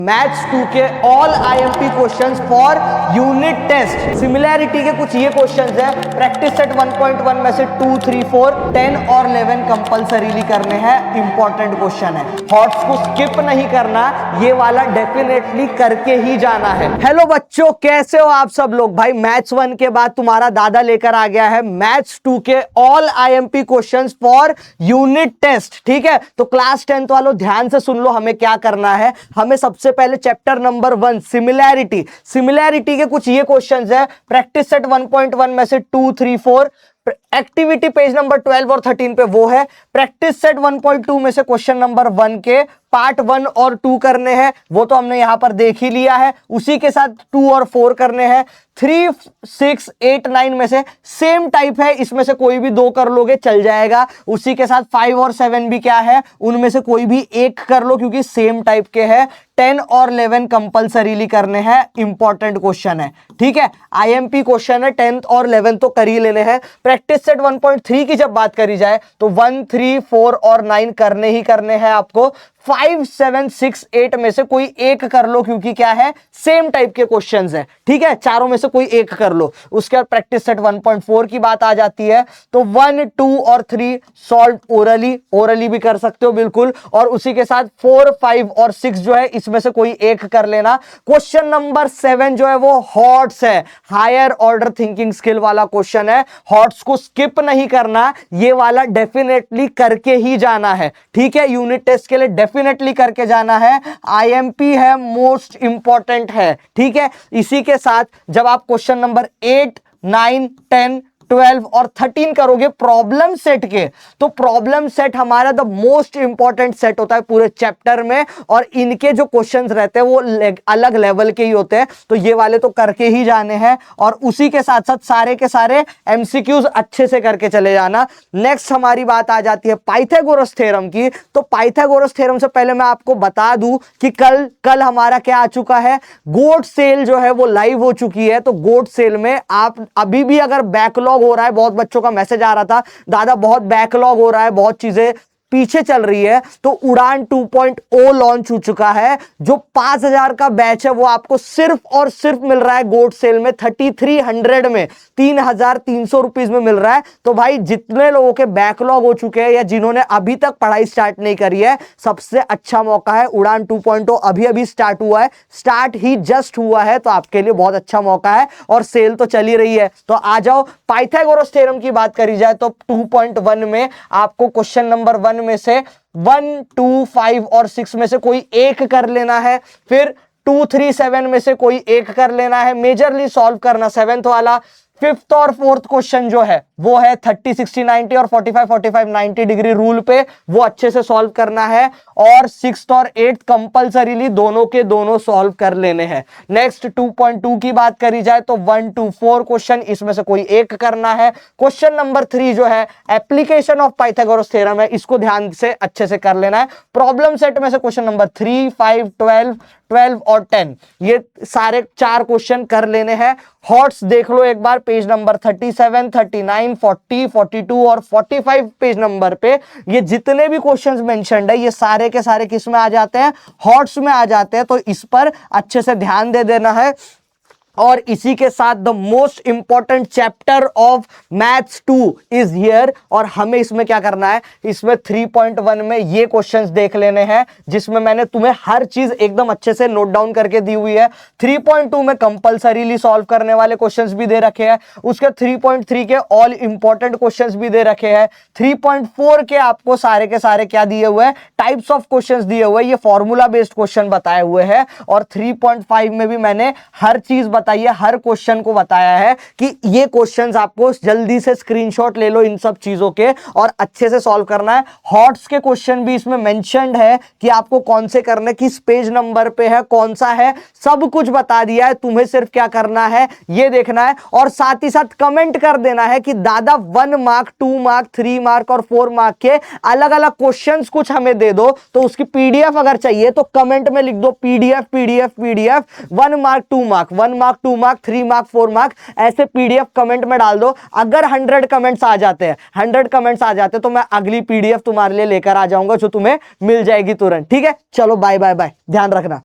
Maths 2 के all IMP questions for unit test. Similarity के कुछ ये क्वेश्चंस है। प्रैक्टिस सेट 1.1 में से 2, 3, 4, 10 और 11 कंपलसरीली करने हैं। इंपॉर्टेंट क्वेश्चन है, थॉट्स को स्किप नहीं करना, ये वाला डेफिनेटली करके ही जाना है। हेलो बच्चों, कैसे हो आप सब लोग। भाई मैथ्स 1 के बाद तुम्हारा दादा लेकर आ गया है मैथ्स 2 के all IMP questions for unit test. ठीक है, तो क्लास 10th वालों ध्यान से सुन लो, हमें क्या करना है। हमें सबसे पहले चैप्टर नंबर 1 सिमिलैरिटी के कुछ ये क्वेश्चंस है। प्रैक्टिस सेट 1.1 में से 2, 3, 4, एक्टिविटी पेज नंबर 12 और 13 पे वो है। प्रैक्टिस सेट 1.2 में से क्वेश्चन नंबर 1 के पार्ट 1 और 2 करने हैं, वो तो हमने यहां पर देख ही लिया है। उसी के साथ 2 और 4 करने हैं। 3, 6, 8, 9 में से सेम टाइप है, इसमें से कोई भी 2 कर लोगे चल जाएगा। उसी के साथ 5 और 7 भी क्या है, उनमें से कोई भी एक कर लो क्योंकि सेम टाइप के हैं। 10 और 11 कंपलसरीली करने हैं। इंपॉर्टेंट क्वेश्चन है, ठीक है, आईएमपी क्वेश्चन है। 10th और 11 तो कर ही लेने हैं। प्रैक्टिस सेट 1.3 की जब बात करी जाए तो 1, 3, 4 और 9 करने ही करने हैं आपको। 5, 7, 6, 8 में से कोई एक कर लो क्योंकि क्या है, सेम टाइप के क्वेश्चंस है। ठीक है, चारों में से कोई एक कर लो। उसके बाद प्रैक्टिस सेट 1.4 की बात आ जाती है तो 1, 2 और 3 सॉल्व ओरली भी कर सकते हो बिल्कुल। और उसी के साथ 4, 5 और 6 जो है इसमें से कोई एक कर लेना। क्वेश्चन नंबर 7 जो है वो हॉट्स है, हायर ऑर्डर थिंकिंग स्किल वाला क्वेश्चन है। हॉट्स को स्किप नहीं करना, ये वाला डेफिनेटली करके ही जाना है। ठीक है, यूनिट टेस्ट के लिए डेफिनेटली करके जाना है। आईएमपी है, मोस्ट इंपॉर्टेंट है। ठीक है, इसी के साथ जब आप क्वेश्चन नंबर 8, 9, 10, 12 और 13 करोगे प्रॉब्लम सेट के, तो प्रॉब्लम सेट हमारा द मोस्ट इंपॉर्टेंट सेट होता है पूरे चैप्टर में। और इनके जो क्वेश्चंस रहते हैं वो अलग लेवल के ही होते हैं, तो ये वाले तो करके ही जाने हैं। और उसी के साथ साथ सारे के सारे एमसीक्यूज अच्छे से करके चले जाना। नेक्स्ट हमारी बात आ जाती है पाइथागोरस थ्योरम की। तो पाइथागोरस थ्योरम से पहले मैं आपको बता दूं कि कल हमारा क्या आ चुका है, गोट सेल जो है वो लाइव हो चुकी है। तो गोट सेल में आप अभी भी अगर बैकलॉग हो रहा है, बहुत बच्चों का मैसेज आ रहा था दादा बहुत बैकलॉग हो रहा है, बहुत चीजें पीछे चल रही है, तो उड़ान 2.0 लॉन्च हो चुका है। जो 5000 का बैच है वो आपको सिर्फ और सिर्फ मिल रहा है गोट सेल में 3300 में, 3300 रुपीज में मिल रहा है। तो भाई जितने लोगों के बैकलॉग हो चुके हैं या जिन्होंने अभी तक पढ़ाई स्टार्ट नहीं करी है, सबसे अच्छा मौका है। उड़ान 2.0 अभी अभी स्टार्ट हुआ है, स्टार्ट ही जस्ट हुआ है, तो आपके लिए बहुत अच्छा मौका है। और सेल तो चली रही है, तो आ जाओ। पाइथागोरस थ्योरम की बात करी जाए तो 2.1 में आपको क्वेश्चन नंबर 1 में से 1, 2, 5 और 6 में से कोई एक कर लेना है। फिर 2, 3, 7 में से कोई एक कर लेना है, मेजरली सॉल्व करना 7th वाला। 5th और 4th क्वेश्चन जो है वो है 30, 60, 90 और 45, 45, 90 डिग्री रूल पे, वो अच्छे से सॉल्व करना है। और 6th और 8th कंपलसरीली दोनों के दोनों सॉल्व कर लेने हैं। नेक्स्ट 2.2 की बात करी जाए तो 1, 2, 4 क्वेश्चन, इसमें से कोई एक करना है। क्वेश्चन नंबर 3 जो है एप्लीकेशन ऑफ पाइथागोरस थ्योरम है, इसको ध्यान से अच्छे से कर लेना है। प्रॉब्लम सेट में से क्वेश्चन नंबर 3, 5, 12 और 10, ये सारे 4 क्वेश्चन कर लेने हैं। हॉट्स देख लो एक बार, पेज नंबर 37, 39, 40, 42 और 45 पेज नंबर पे ये जितने भी क्वेश्चंस मेंशन्ड है ये सारे के सारे किस में आ जाते हैं, हॉट्स में आ जाते हैं। तो इस पर अच्छे से ध्यान दे देना है। और इसी के साथ the most important chapter of maths 2 is here. और हमें इसमें क्या करना है, इसमें 3.1 में ये क्वेश्चंस देख लेने हैं जिसमें मैंने तुम्हें हर चीज एकदम अच्छे से नोट डाउन करके दी हुई है। 3.2 में कंपलसरीली सॉल्व करने वाले क्वेश्चंस भी दे रखे हैं। उसके 3.3 के ऑल इंपॉर्टेंट क्वेश्चंस भी दे रखे हैं। 3.4 के आपको सारे के सारे क्या दिए हुए हैं, टाइप्स ऑफ क्वेश्चंस दिए हुए हैं, ये फॉर्मूला बेस्ड क्वेश्चन बताए हुए हैं। और 3.5 में भी मैंने हर चीज बताइए, हर क्वेश्चन को बताया है कि ये क्वेश्चंस आपको जल्दी से स्क्रीनशॉट ले लो इन सब चीजों के और अच्छे से सॉल्व करना है। हॉट्स के क्वेश्चन भी इसमें मेंशन्ड है कि आपको कौन से करने, किस पेज नंबर पे है, कौन सा है, सब कुछ बता दिया है। तुम्हें सिर्फ क्या करना है ये देखना है और साथ ही साथ कमेंट कर देना है कि दादा 1 मार्क, 2 मार्क, 3 मार्क और 4 मार्क के अलग अलग क्वेश्चंस कुछ हमें दे दो। तो उसकी पीडीएफ अगर चाहिए तो कमेंट में लिख दो PDF PDF PDF 1 mark, 2 mark, 1 mark, 2 mark, 3 mark, 4 mark, ऐसे पीडीएफ कमेंट में डाल दो। अगर 100 कमेंट्स आ जाते हैं, 100 कमेंट्स आ जाते हैं तो मैं अगली पीडीएफ तुम्हारे लिए लेकर आ जाऊंगा जो तुम्हें मिल जाएगी तुरंत। ठीक है, चलो बाय बाय बाय, ध्यान रखना।